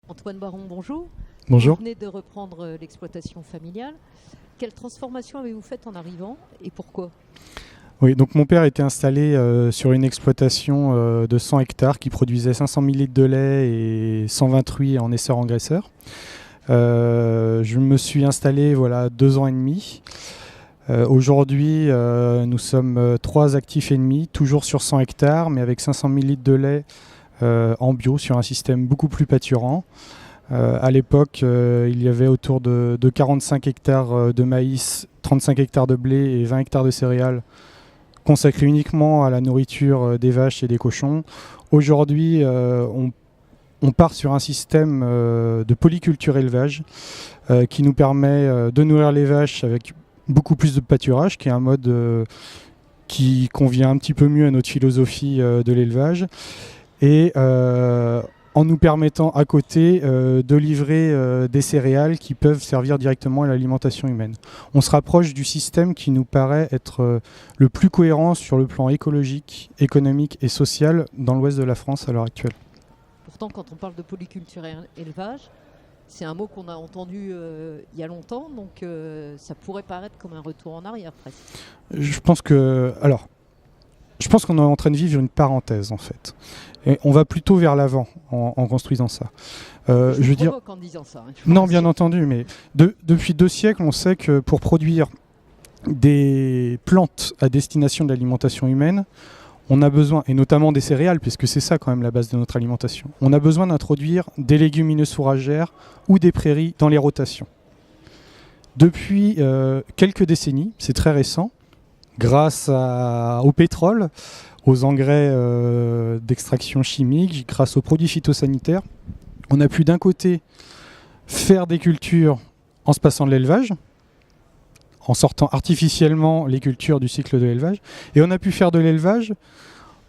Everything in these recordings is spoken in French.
Antoine Baron, bonjour. Bonjour. Vous venez de reprendre l'exploitation familiale. Quelle transformation avez-vous faite en arrivant et pourquoi ? Oui, donc mon père était installé sur une exploitation de 100 hectares qui produisait 500 000 litres de lait et 120 truies en essor-engraisseur. Je me suis installé 2 ans et demi. Aujourd'hui, nous sommes 3 actifs et demi, toujours sur 100 hectares, mais avec 500 000 litres de lait en bio sur un système beaucoup plus pâturant. À l'époque, il y avait autour de 45 hectares de maïs, 35 hectares de blé et 20 hectares de céréales consacrés uniquement à la nourriture des vaches et des cochons. Aujourd'hui, on part sur un système de polyculture élevage qui nous permet de nourrir les vaches avec beaucoup plus de pâturage, qui est un mode qui convient un petit peu mieux à notre philosophie de l'élevage. Et en nous permettant à côté de livrer des céréales qui peuvent servir directement à l'alimentation humaine. On se rapproche du système qui nous paraît être le plus cohérent sur le plan écologique, économique et social dans l'ouest de la France à l'heure actuelle. Pourtant, quand on parle de polyculture élevage, c'est un mot qu'on a entendu il y a longtemps, donc ça pourrait paraître comme un retour en arrière presque. Je pense qu'on est en train de vivre une parenthèse en fait. Et on va plutôt vers l'avant en construisant ça. Je veux dire en disant ça. Non, bien entendu, mais depuis 2 siècles, on sait que pour produire des plantes à destination de l'alimentation humaine, on a besoin, et notamment des céréales, puisque c'est ça quand même la base de notre alimentation, on a besoin d'introduire des légumineuses fourragères ou des prairies dans les rotations. Depuis quelques décennies, c'est très récent, grâce au pétrole, aux engrais d'extraction chimique, grâce aux produits phytosanitaires, on a pu d'un côté faire des cultures en se passant de l'élevage, en sortant artificiellement les cultures du cycle de l'élevage, et on a pu faire de l'élevage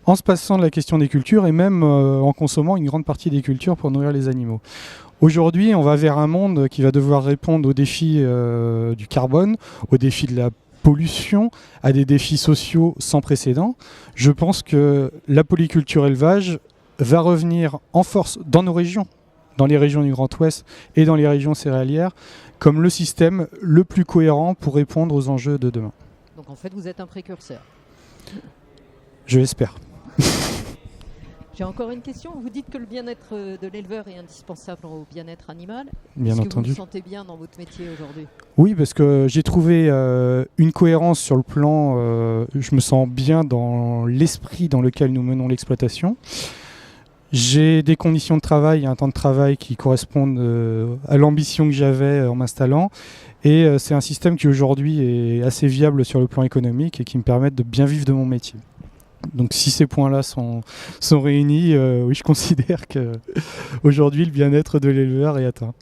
en se passant de la question des cultures et même en consommant une grande partie des cultures pour nourrir les animaux. Aujourd'hui, on va vers un monde qui va devoir répondre aux défis du carbone, aux défis de la pollution, à des défis sociaux sans précédent. Je pense que la polyculture élevage va revenir en force dans nos régions, dans les régions du Grand Ouest et dans les régions céréalières, comme le système le plus cohérent pour répondre aux enjeux de demain. Donc en fait, vous êtes un précurseur. Je l'espère. J'ai encore une question. Vous dites que le bien-être de l'éleveur est indispensable au bien-être animal. Bien entendu. Est-ce que vous vous sentez bien dans votre métier aujourd'hui ? Oui, parce que j'ai trouvé une cohérence sur le plan, je me sens bien dans l'esprit dans lequel nous menons l'exploitation. J'ai des conditions de travail et un temps de travail qui correspondent à l'ambition que j'avais en m'installant. Et c'est un système qui aujourd'hui est assez viable sur le plan économique et qui me permet de bien vivre de mon métier. Donc si ces points-là sont réunis, oui, je considère qu'aujourd'hui le bien-être de l'éleveur est atteint.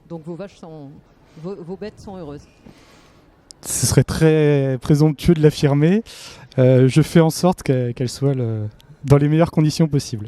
Donc vos bêtes sont heureuses. Ce serait très présomptueux de l'affirmer. Je fais en sorte qu'elles soient dans les meilleures conditions possibles.